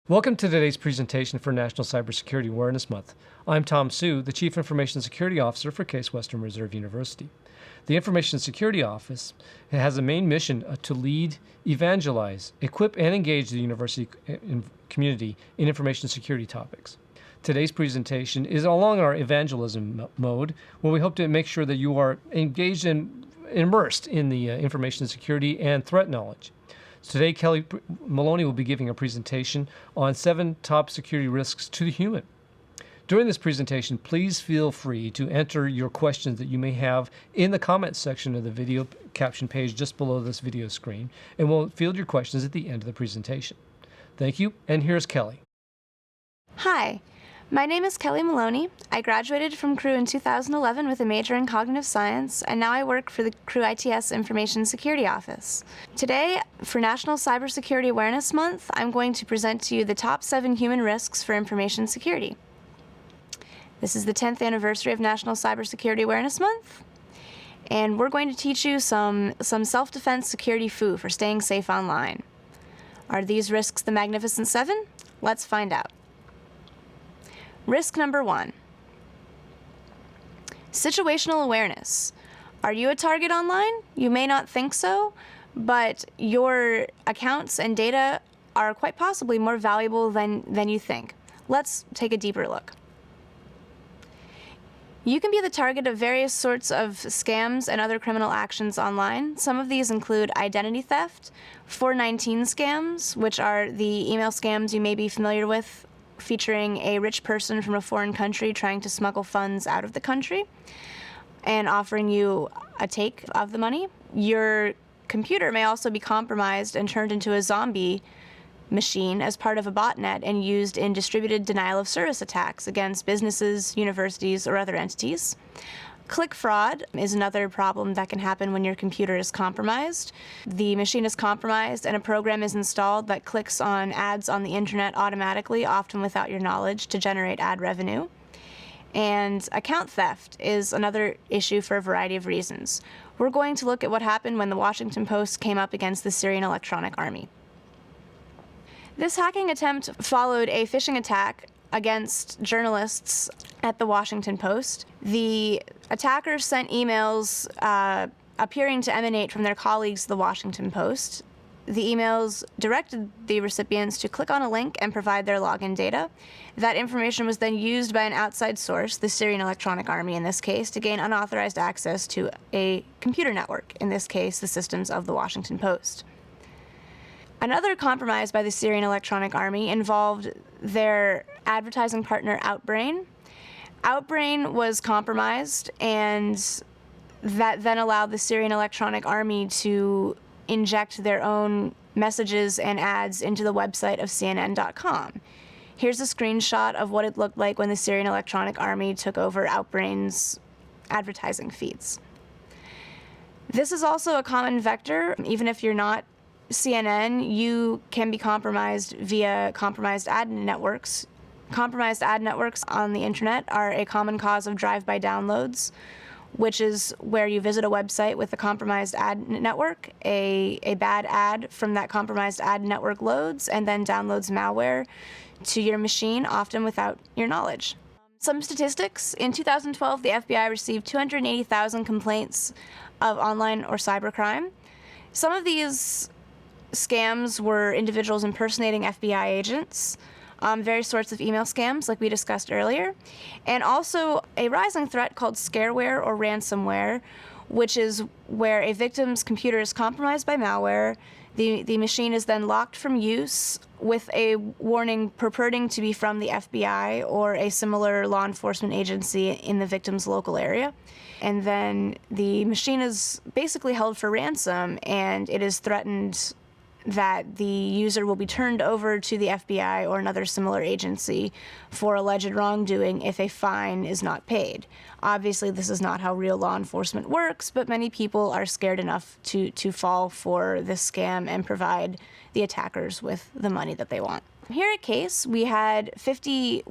Welcome to today's presentation for National Cybersecurity Awareness Month. I'm Tom Siu, the Chief Information Security Officer for Case Western Reserve University. The Information Security Office has a main mission to lead, evangelize, equip, and engage the university community in information security topics. Today's presentation is along our evangelism mode, where we hope to make sure that you are engaged and immersed in the information security and threat knowledge. Today, Kelly Maloney will be giving a presentation on 7 top security risks to the human. During this presentation, please feel free to enter your questions that you may have in the comments section of the video caption page just below this video screen, and we'll field your questions at the end of the presentation. Thank you, and here's Kelly. Hi, my name is Kelly Maloney. I graduated from Crew in 2011 with a major in cognitive science, and now I work for the Crew ITS Information Security Office. Today, for National Cybersecurity Awareness Month, I'm going to present to you the top 7 human risks for information security. This is the 10th anniversary of National Cybersecurity Awareness Month, and we're going to teach you some self-defense security foo for staying safe online. Are these risks the Magnificent 7? Let's find out. Risk number 1, situational awareness. Are you a target online? You may not think so, but your accounts and data are quite possibly more valuable than you think. Let's take a deeper look. You can be the target of various sorts of scams and other criminal actions online. Some of these include identity theft, 419 scams, which are the email scams you may be familiar with, featuring a rich person from a foreign country trying to smuggle funds out of the country and offering you a take of the money. Your computer may also be compromised and turned into a zombie machine as part of a botnet and used in distributed denial of service attacks against businesses, universities, or other entities. Click fraud is another problem that can happen when your computer is compromised. The machine is compromised and a program is installed that clicks on ads on the internet automatically, often without your knowledge, to generate ad revenue. And account theft is another issue for a variety of reasons. We're going to look at what happened when the Washington Post came up against the Syrian Electronic Army. This hacking attempt followed a phishing attack against journalists at the Washington Post. The attackers sent emails appearing to emanate from their colleagues, the Washington Post. The emails directed the recipients to click on a link and provide their login data. That information was then used by an outside source, the Syrian Electronic Army in this case, to gain unauthorized access to a computer network, in this case, the systems of the Washington Post. Another compromise by the Syrian Electronic Army involved their advertising partner Outbrain. Outbrain was compromised, and that then allowed the Syrian Electronic Army to inject their own messages and ads into the website of CNN.com. Here's a screenshot of what it looked like when the Syrian Electronic Army took over Outbrain's advertising feeds. This is also a common vector. Even if you're not CNN, you can be compromised via compromised ad networks. Compromised ad networks on the internet are a common cause of drive-by downloads, which is where you visit a website with a compromised ad network, a bad ad from that compromised ad network loads and then downloads malware to your machine, often without your knowledge. Some statistics. In 2012, the FBI received 280,000 complaints of online or cybercrime. Some of these scams were individuals impersonating FBI agents, various sorts of email scams like we discussed earlier, and also a rising threat called scareware or ransomware, which is where a victim's computer is compromised by malware. The machine is then locked from use with a warning purporting to be from the FBI or a similar law enforcement agency in the victim's local area. And then the machine is basically held for ransom, and it is threatened that the user will be turned over to the FBI or another similar agency for alleged wrongdoing if a fine is not paid. Obviously, this is not how real law enforcement works, but many people are scared enough to fall for this scam and provide the attackers with the money that they want. Here at Case, we've had 50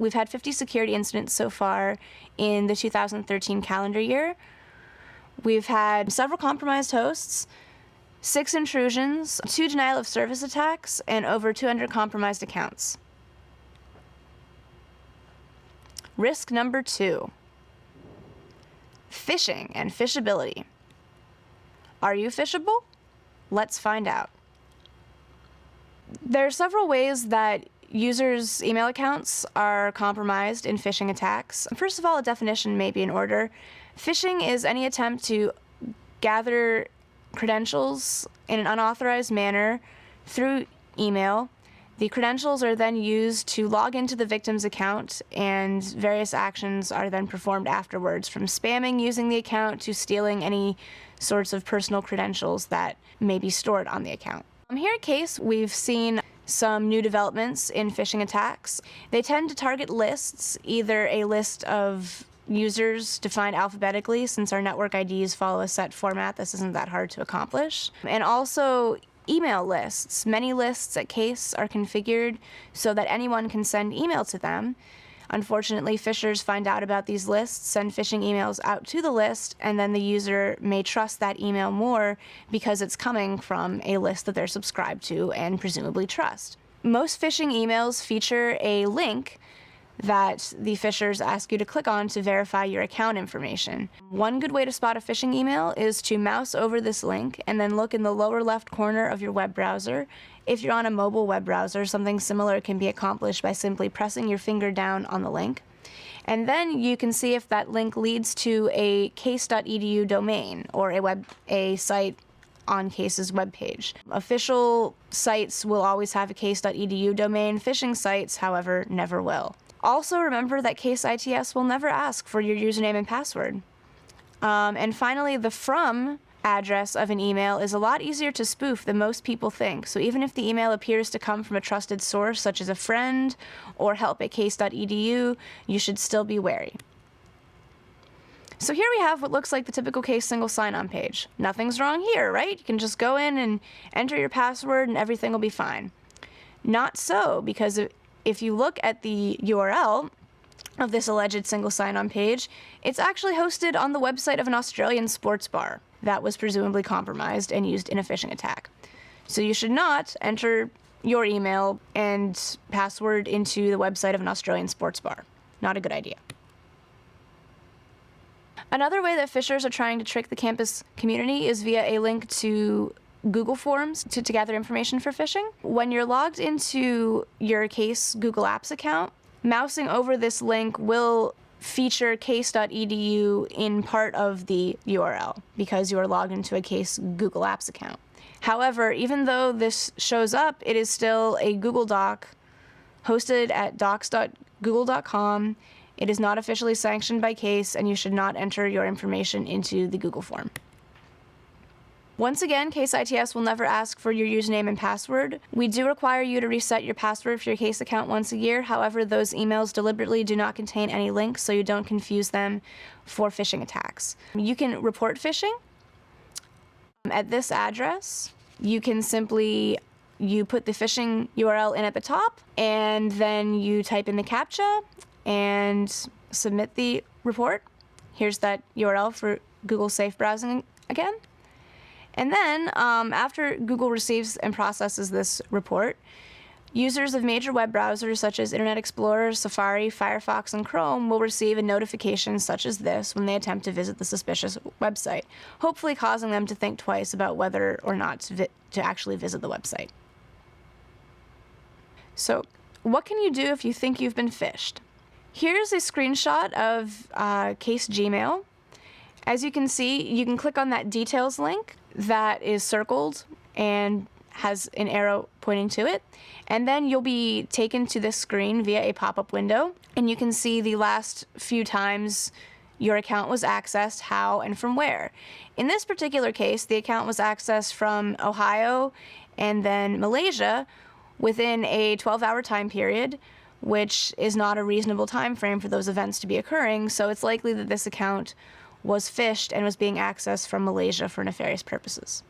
security incidents so far in the 2013 calendar year. We've had several compromised hosts, 6 intrusions, 2 denial of service attacks, and over 200 compromised accounts. Risk number 2. Phishing and phishability. Are you phishable? Let's find out. There are several ways that users' email accounts are compromised in phishing attacks. First of all, a definition may be in order. Phishing is any attempt to gather credentials in an unauthorized manner through email. The credentials are then used to log into the victim's account, and various actions are then performed afterwards, from spamming using the account to stealing any sorts of personal credentials that may be stored on the account. Here at Case, we've seen some new developments in phishing attacks. They tend to target lists, either a list of users defined alphabetically, since our network IDs follow a set format. This isn't that hard to accomplish. And also email lists. Many lists at Case are configured so that anyone can send email to them. Unfortunately, phishers find out about these lists, send phishing emails out to the list, and then the user may trust that email more because it's coming from a list that they're subscribed to and presumably trust. Most phishing emails feature a link that the phishers ask you to click on to verify your account information. One good way to spot a phishing email is to mouse over this link and then look in the lower left corner of your web browser. If you're on a mobile web browser, something similar can be accomplished by simply pressing your finger down on the link. And then you can see if that link leads to a case.edu domain or a site on Case's webpage. Official sites will always have a case.edu domain. Phishing sites, however, never will. Also remember that Case ITS will never ask for your username and password. And finally, the from address of an email is a lot easier to spoof than most people think. So even if the email appears to come from a trusted source, such as a friend or help@case.edu, you should still be wary. So here we have what looks like the typical Case single sign-on page. Nothing's wrong here, right? You can just go in and enter your password and everything will be fine. Not so, because if you look at the URL of this alleged single sign-on page, it's actually hosted on the website of an Australian sports bar that was presumably compromised and used in a phishing attack. So you should not enter your email and password into the website of an Australian sports bar. Not a good idea. Another way that phishers are trying to trick the campus community is via a link to Google Forms to gather information for phishing. When you're logged into your Case Google Apps account, mousing over this link will feature case.edu in part of the URL because you are logged into a Case Google Apps account. However, even though this shows up, it is still a Google Doc hosted at docs.google.com. It is not officially sanctioned by Case, and you should not enter your information into the Google form. Once again, Case ITS will never ask for your username and password. We do require you to reset your password for your Case account once a year. However, those emails deliberately do not contain any links, so you don't confuse them for phishing attacks. You can report phishing at this address. You can simply put the phishing URL in at the top, and then you type in the CAPTCHA and submit the report. Here's that URL for Google Safe Browsing again. And then, after Google receives and processes this report, users of major web browsers such as Internet Explorer, Safari, Firefox, and Chrome will receive a notification such as this when they attempt to visit the suspicious website, hopefully causing them to think twice about whether or not to actually visit the website. So, what can you do if you think you've been phished? Here's a screenshot of Case Gmail. As you can see, you can click on that details link that is circled and has an arrow pointing to it, and then you'll be taken to this screen via a pop-up window, and you can see the last few times your account was accessed, how and from where. In this particular case, the account was accessed from Ohio and then Malaysia within a 12-hour time period, which is not a reasonable time frame for those events to be occurring, so it's likely that this account was phished and was being accessed from Malaysia for nefarious purposes.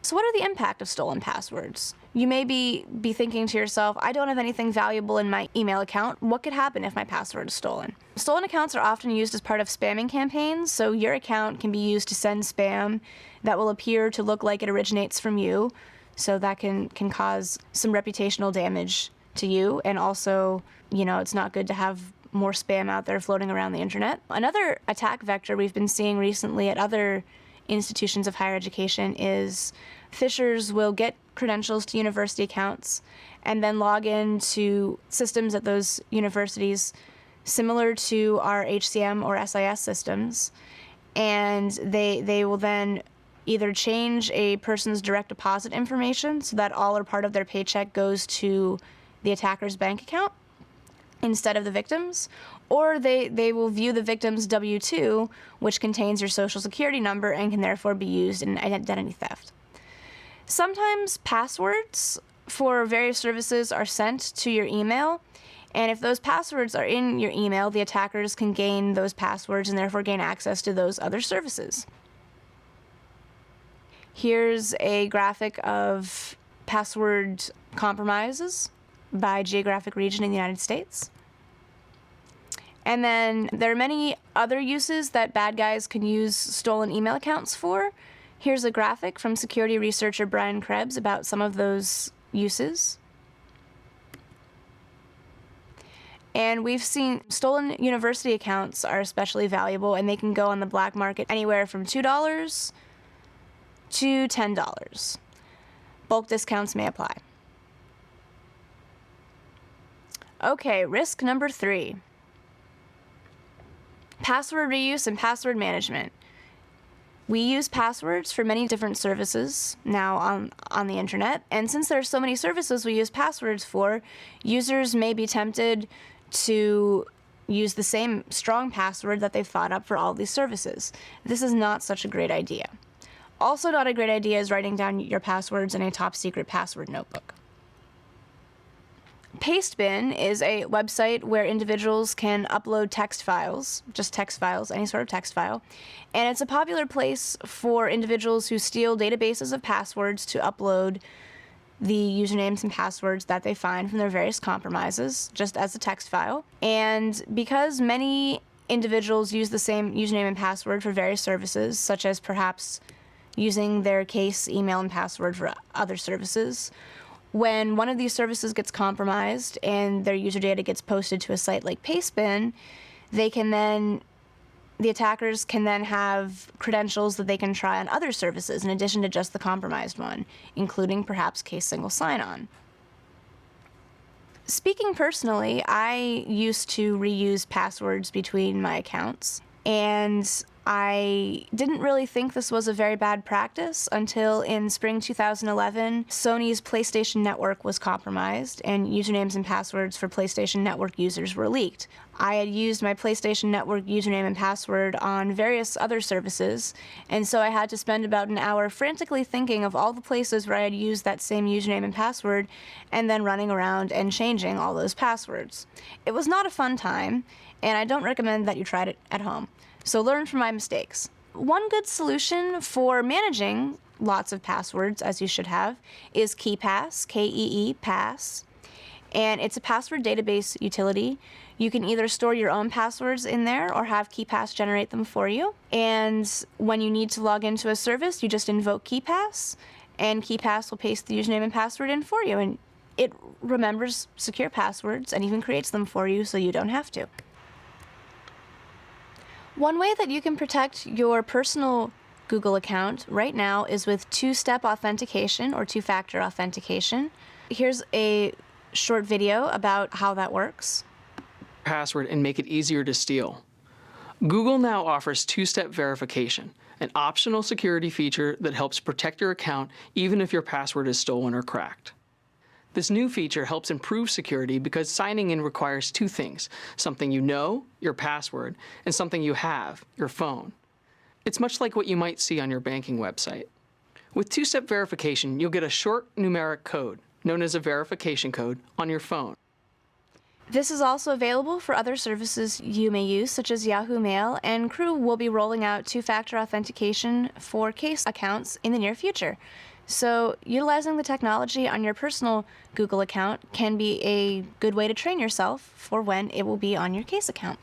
So what are the impact of stolen passwords? You may be thinking to yourself, I don't have anything valuable in my email account. What could happen if my password is stolen? Stolen accounts are often used as part of spamming campaigns, so your account can be used to send spam that will appear to look like it originates from you, so that can cause some reputational damage to you, and also, it's not good to have more spam out there floating around the internet. Another attack vector we've been seeing recently at other institutions of higher education is phishers will get credentials to university accounts and then log into systems at those universities similar to our HCM or SIS systems, and they will then either change a person's direct deposit information so that all or part of their paycheck goes to the attacker's bank account instead of the victim's, or they will view the victim's W-2, which contains your social security number and can therefore be used in identity theft. Sometimes passwords for various services are sent to your email, and if those passwords are in your email, the attackers can gain those passwords and therefore gain access to those other services. Here's a graphic of password compromises by geographic region in the United States. And then there are many other uses that bad guys can use stolen email accounts for. Here's a graphic from security researcher Brian Krebs about some of those uses. And we've seen stolen university accounts are especially valuable, and they can go on the black market anywhere from $2 to $10. Bulk discounts may apply. Okay, risk number 3. Password reuse and password management. We use passwords for many different services now on the internet, and since there are so many services we use passwords for, users may be tempted to use the same strong password that they've thought up for all these services. This is not such a great idea. Also not a great idea is writing down your passwords in a top secret password notebook. Pastebin is a website where individuals can upload text files, just text files, any sort of text file, and it's a popular place for individuals who steal databases of passwords to upload the usernames and passwords that they find from their various compromises, just as a text file. And because many individuals use the same username and password for various services, such as perhaps using their case email and password for other services, when one of these services gets compromised and their user data gets posted to a site like Pastebin, the attackers can then have credentials that they can try on other services in addition to just the compromised one, including perhaps case single sign-on. Speaking personally, I used to reuse passwords between my accounts, and I didn't really think this was a very bad practice until in spring 2011, Sony's PlayStation Network was compromised and usernames and passwords for PlayStation Network users were leaked. I had used my PlayStation Network username and password on various other services, and so I had to spend about an hour frantically thinking of all the places where I had used that same username and password and then running around and changing all those passwords. It was not a fun time, and I don't recommend that you try it at home. So learn from my mistakes. One good solution for managing lots of passwords, as you should have, is KeePass, K-E-E, Pass. And it's a password database utility. You can either store your own passwords in there or have KeePass generate them for you. And when you need to log into a service, you just invoke KeePass, and KeePass will paste the username and password in for you. And it remembers secure passwords and even creates them for you so you don't have to. One way that you can protect your personal Google account right now is with two-step authentication or two-factor authentication. Here's a short video about how that works. Password and make it easier to steal. Google now offers two-step verification, an optional security feature that helps protect your account even if your password is stolen or cracked. This new feature helps improve security because signing in requires two things: something you know, your password, and something you have, your phone. It's much like what you might see on your banking website. With two-step verification, you'll get a short numeric code, known as a verification code, on your phone. This is also available for other services you may use, such as Yahoo Mail, and Crew will be rolling out two-factor authentication for case accounts in the near future. So utilizing the technology on your personal Google account can be a good way to train yourself for when it will be on your case account.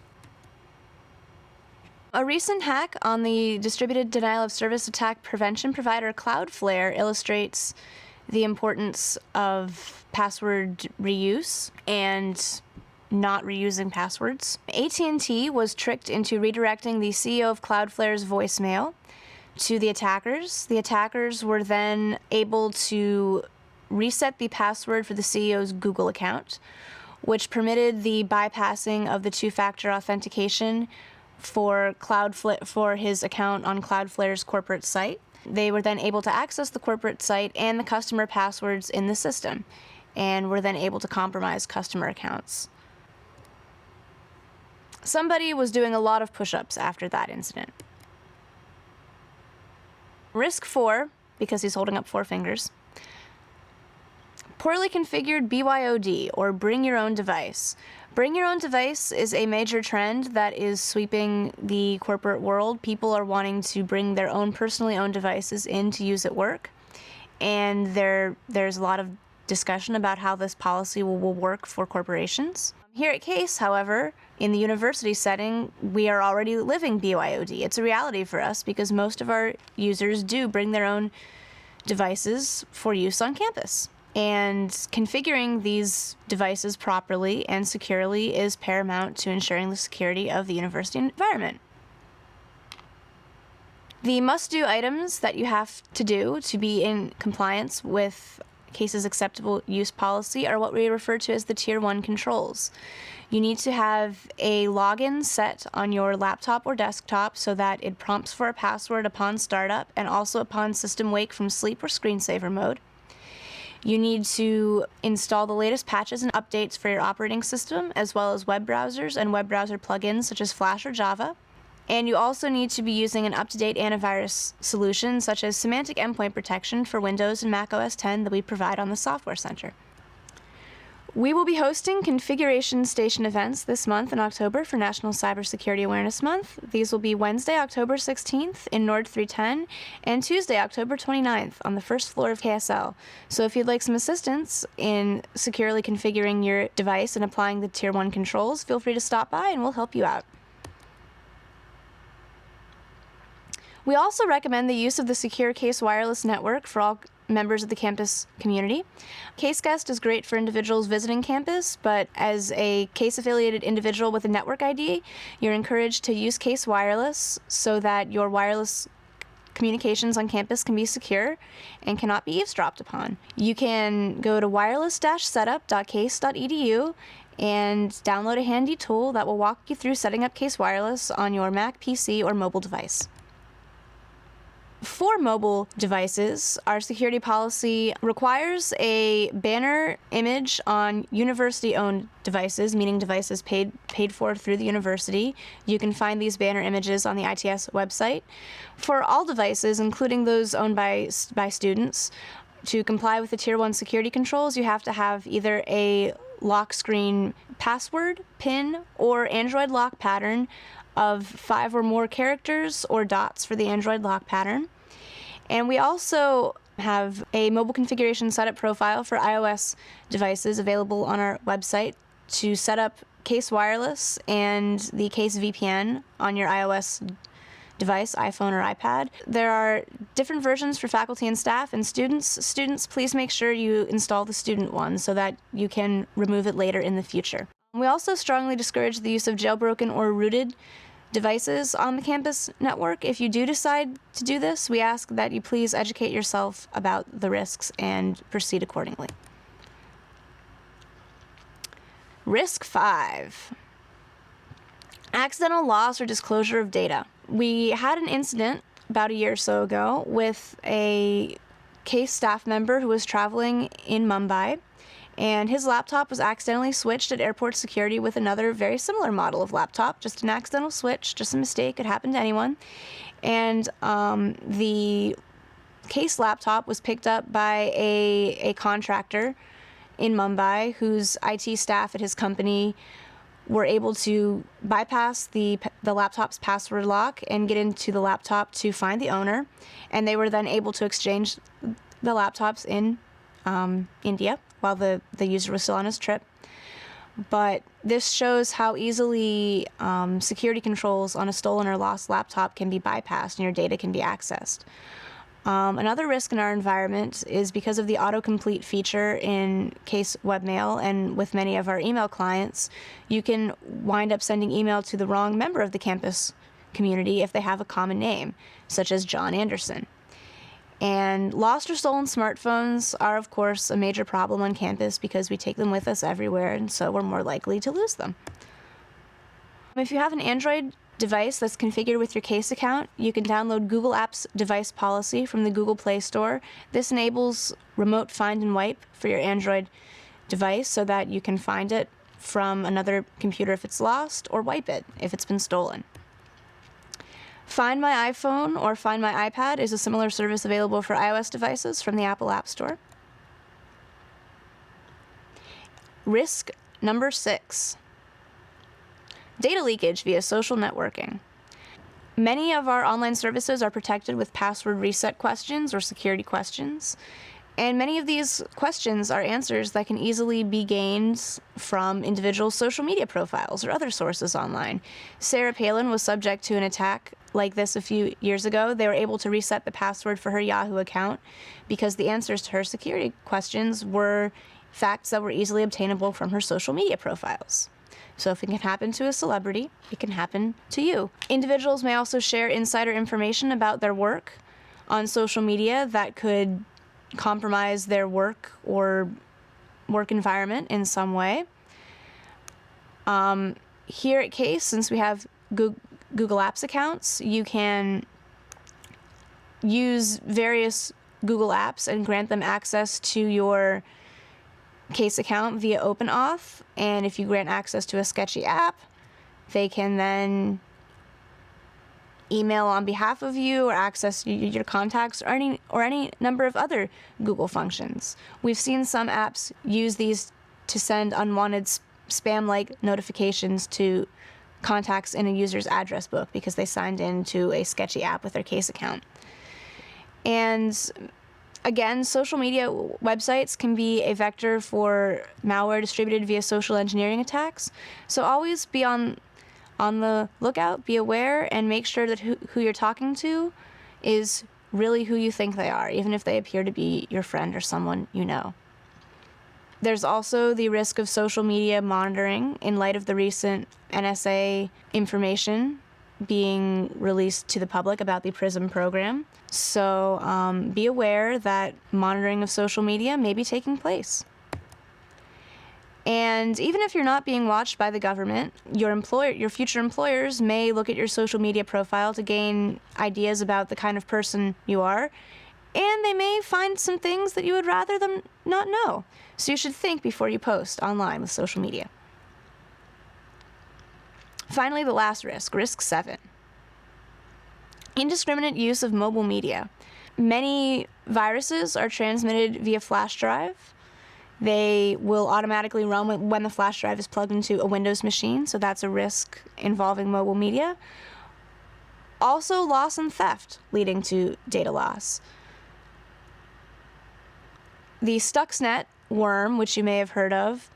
A recent hack on the distributed denial of service attack prevention provider Cloudflare illustrates the importance of password reuse and not reusing passwords. AT&T was tricked into redirecting the CEO of Cloudflare's voicemail to the attackers. The attackers were then able to reset the password for the CEO's Google account, which permitted the bypassing of the two-factor authentication for his account on Cloudflare's corporate site. They were then able to access the corporate site and the customer passwords in the system, and were then able to compromise customer accounts. Somebody was doing a lot of push-ups after that incident. Risk 4, because he's holding up 4 fingers. Poorly configured BYOD, or bring your own device. Bring your own device is a major trend that is sweeping the corporate world. People are wanting to bring their own personally owned devices in to use at work. And there's a lot of discussion about how this policy will work for corporations. Here at Case, however, in the university setting, we are already living BYOD. It's a reality for us because most of our users do bring their own devices for use on campus. And configuring these devices properly and securely is paramount to ensuring the security of the university environment. The must-do items that you have to do to be in compliance with Case's acceptable use policy are what we refer to as the Tier 1 controls. You need to have a login set on your laptop or desktop so that it prompts for a password upon startup and also upon system wake from sleep or screensaver mode. You need to install the latest patches and updates for your operating system, as well as web browsers and web browser plugins such as Flash or Java. And you also need to be using an up-to-date antivirus solution such as Semantic Endpoint Protection for Windows and Mac OS X that we provide on the Software Center. We will be hosting configuration station events this month in October for National Cybersecurity Awareness Month. These will be Wednesday, October 16th in Nord 310 and Tuesday, October 29th on the first floor of KSL. So if you'd like some assistance in securely configuring your device and applying the Tier 1 controls, feel free to stop by and we'll help you out. We also recommend the use of the Secure Case Wireless Network for all members of the campus community. CaseGuest is great for individuals visiting campus, but as a Case-affiliated individual with a network ID, you're encouraged to use Case Wireless so that your wireless communications on campus can be secure and cannot be eavesdropped upon. You can go to wireless-setup.case.edu and download a handy tool that will walk you through setting up Case Wireless on your Mac, PC, or mobile device. For mobile devices, our security policy requires a banner image on university-owned devices, meaning devices paid for through the university. You can find these banner images on the ITS website. For all devices, including those owned by students, to comply with the Tier 1 security controls, you have to have either a lock screen password, PIN, or Android lock pattern of 5 or more characters or dots for the Android lock pattern. And we also have a mobile configuration setup profile for iOS devices available on our website to set up Case Wireless and the Case VPN on your iOS device, iPhone or iPad. There are different versions for faculty and staff and students. Students, please make sure you install the student one so that you can remove it later in the future. We also strongly discourage the use of jailbroken or rooted devices on the campus network. If you do decide to do this, we ask that you please educate yourself about the risks and proceed accordingly. Risk 5. Accidental loss or disclosure of data. We had an incident about a year or so ago with a Case staff member who was traveling in Mumbai, and his laptop was accidentally switched at airport security with another very similar model of laptop, just an accidental switch, just a mistake, could happen to anyone. And the Case laptop was picked up by a contractor in Mumbai whose IT staff at his company were able to bypass the laptop's password lock and get into the laptop to find the owner, and they were then able to exchange the laptops in India while the user was still on his trip. But this shows how easily security controls on a stolen or lost laptop can be bypassed and your data can be accessed. Another risk in our environment is because of the autocomplete feature in Case webmail and with many of our email clients, you can wind up sending email to the wrong member of the campus community if they have a common name, such as John Anderson. And lost or stolen smartphones are, of course, a major problem on campus because we take them with us everywhere, and so we're more likely to lose them. If you have an Android device that's configured with your Case account, you can download Google Apps Device Policy from the Google Play Store. This enables remote find and wipe for your Android device so that you can find it from another computer if it's lost, or wipe it if it's been stolen. Find My iPhone or Find My iPad is a similar service available for iOS devices from the Apple App Store. Risk number 6. Data leakage via social networking. Many of our online services are protected with password reset questions or security questions, and many of these questions are answers that can easily be gained from individual social media profiles or other sources online. Sarah Palin was subject to an attack like this a few years ago. They were able to reset the password for her Yahoo account because the answers to her security questions were facts that were easily obtainable from her social media profiles. So if it can happen to a celebrity, it can happen to you. Individuals may also share insider information about their work on social media that could compromise their work or work environment in some way. Here at Case, since we have Google Apps accounts, you can use various Google apps and grant them access to your Case account via OpenAuth, and if you grant access to a sketchy app, they can then email on behalf of you or access your contacts or any number of other Google functions. We've seen some apps use these to send unwanted spam-like notifications to contacts in a user's address book because they signed into a sketchy app with their Case account. And again, social media websites can be a vector for malware distributed via social engineering attacks. So always be on the lookout, be aware, and make sure that who you're talking to is really who you think they are, even if they appear to be your friend or someone you know. There's also the risk of social media monitoring in light of the recent NSA information being released to the public about the PRISM program. So be aware that monitoring of social media may be taking place. And even if you're not being watched by the government, your future employers may look at your social media profile to gain ideas about the kind of person you are, and they may find some things that you would rather them not know. So you should think before you post online with social media. Finally, the last risk, risk 7. Indiscriminate use of mobile media. Many viruses are transmitted via flash drive. They will automatically run when the flash drive is plugged into a Windows machine, so that's a risk involving mobile media. Also, loss and theft leading to data loss. The Stuxnet worm, which you may have heard of,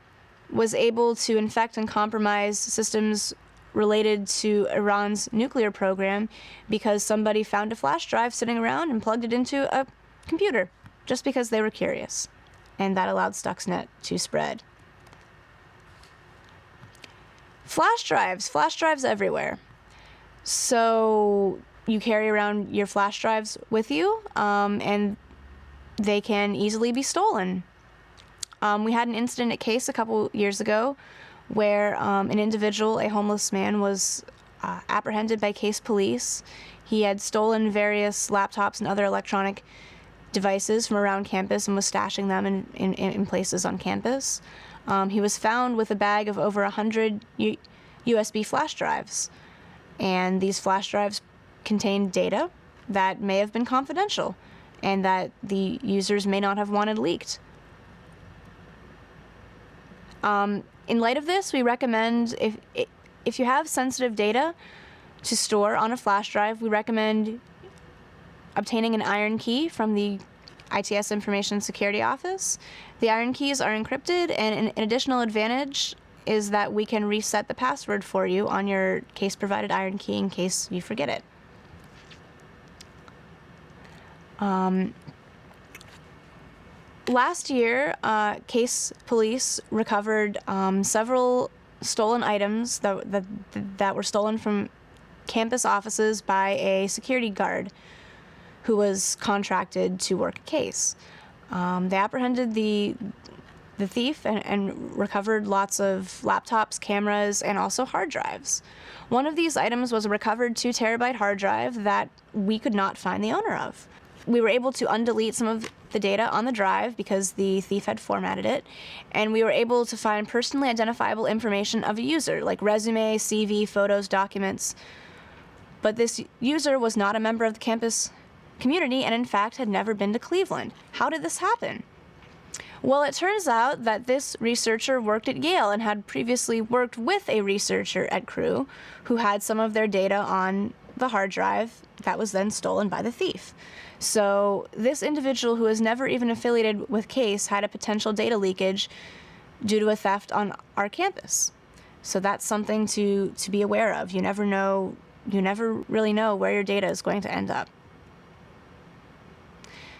was able to infect and compromise systems related to Iran's nuclear program because somebody found a flash drive sitting around and plugged it into a computer just because they were curious. And that allowed Stuxnet to spread. Flash drives everywhere. So you carry around your flash drives with you, and they can easily be stolen. We had an incident at Case a couple years ago where an individual, a homeless man, was apprehended by Case police. He had stolen various laptops and other electronic devices from around campus and was stashing them in places on campus. He was found with a bag of over 100 USB flash drives, and these flash drives contained data that may have been confidential and that the users may not have wanted leaked. In light of this, we recommend, if you have sensitive data to store on a flash drive, we recommend obtaining an iron key from the ITS Information Security Office. The iron keys are encrypted, and an additional advantage is that we can reset the password for you on your Case-provided iron key in case you forget it. Last year, Case Police recovered several stolen items that were stolen from campus offices by a security guard who was contracted to work a case. They apprehended the thief and recovered lots of laptops, cameras, and also hard drives. One of these items was a recovered 2 terabyte hard drive that we could not find the owner of. We were able to undelete some of the data on the drive because the thief had formatted it, and we were able to find personally identifiable information of a user, like resume, CV, photos, documents. But this user was not a member of the campus community and in fact had never been to Cleveland. How did this happen? Well, it turns out that this researcher worked at Yale and had previously worked with a researcher at Crew who had some of their data on the hard drive that was then stolen by the thief. So this individual, who was never even affiliated with Case, had a potential data leakage due to a theft on our campus. So that's something to be aware of. You never really know where your data is going to end up.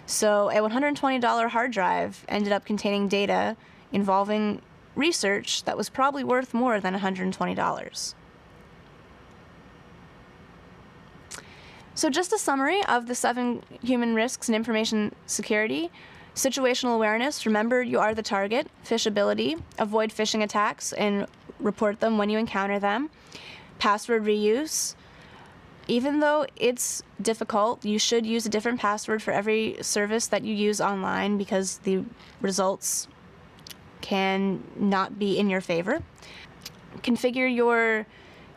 So a $120 hard drive ended up containing data involving research that was probably worth more than $120. So just a summary of the 7 human risks in information security. Situational awareness, remember you are the target. Phishability, avoid phishing attacks and report them when you encounter them. Password reuse, even though it's difficult, you should use a different password for every service that you use online because the results can not be in your favor. Configure your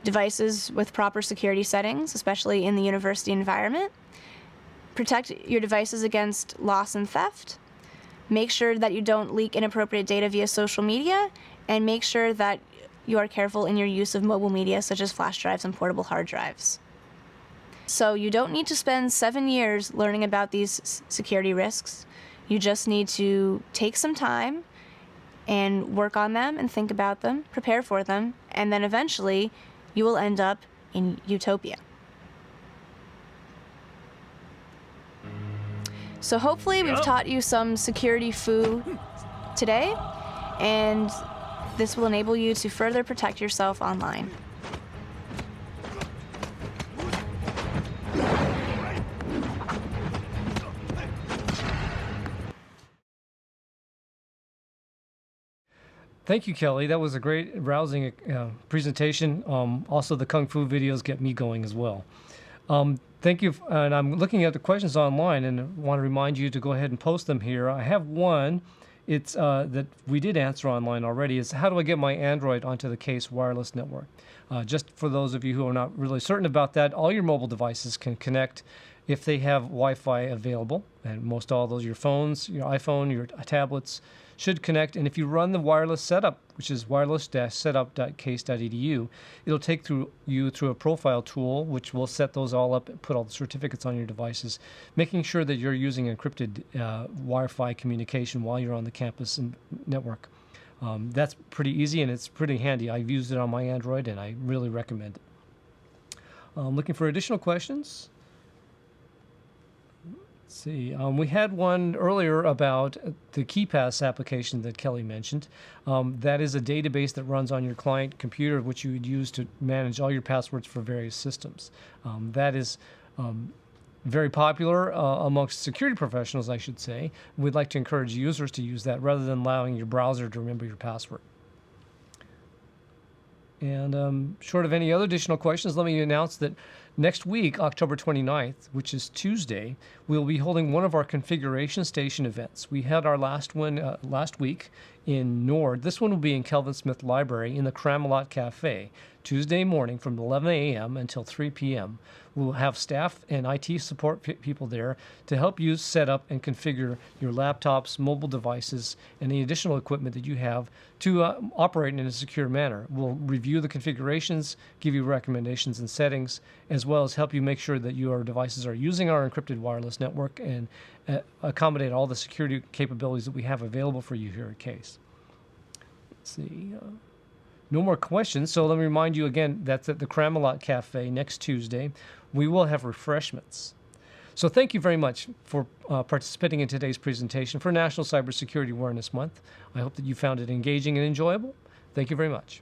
devices with proper security settings, especially in the university environment. Protect your devices against loss and theft. Make sure that you don't leak inappropriate data via social media, and make sure that you are careful in your use of mobile media such as flash drives and portable hard drives. So you don't need to spend 7 years learning about these security risks. You just need to take some time and work on them and think about them, prepare for them, and then eventually you will end up in utopia. So hopefully we've taught you some security foo today, and this will enable you to further protect yourself online. Thank you, Kelly. That was a great, rousing presentation. Also, the Kung Fu videos get me going as well. Thank you. And I'm looking at the questions online and want to remind you to go ahead and post them here. I have one. It's that we did answer online already. Is how do I get my Android onto the Case wireless network? Just for those of you who are not really certain about that, all your mobile devices can connect if they have Wi-Fi available. And most all those, your phones, your iPhone, your tablets, should connect. And if you run the wireless setup, which is wireless-setup.case.edu, it'll take you through a profile tool, which will set those all up and put all the certificates on your devices, making sure that you're using encrypted Wi-Fi communication while you're on the campus and network. That's pretty easy and it's pretty handy. I've used it on my Android and I really recommend it. Looking for additional questions? Let's see. We had one earlier about the KeyPass application that Kelly mentioned. That is a database that runs on your client computer, which you would use to manage all your passwords for various systems. That is very popular amongst security professionals, I should say. We'd like to encourage users to use that rather than allowing your browser to remember your password. And short of any other additional questions, let me announce that next week, October 29th, which is Tuesday, we'll be holding one of our configuration station events. We had our last one last week in Nord. This one will be in Kelvin Smith Library in the Cramelot Cafe, Tuesday morning from 11 a.m. until 3 p.m. We'll have staff and IT support people there to help you set up and configure your laptops, mobile devices, and the additional equipment that you have to operate in a secure manner. We'll review the configurations, give you recommendations and settings, as well as help you make sure that your devices are using our encrypted wireless network and accommodate all the security capabilities that we have available for you here at Case. Let's see. No more questions, so let me remind you again, that's at the Cramelot Cafe next Tuesday. We will have refreshments. So thank you very much for participating in today's presentation for National Cybersecurity Awareness Month. I hope that you found it engaging and enjoyable. Thank you very much.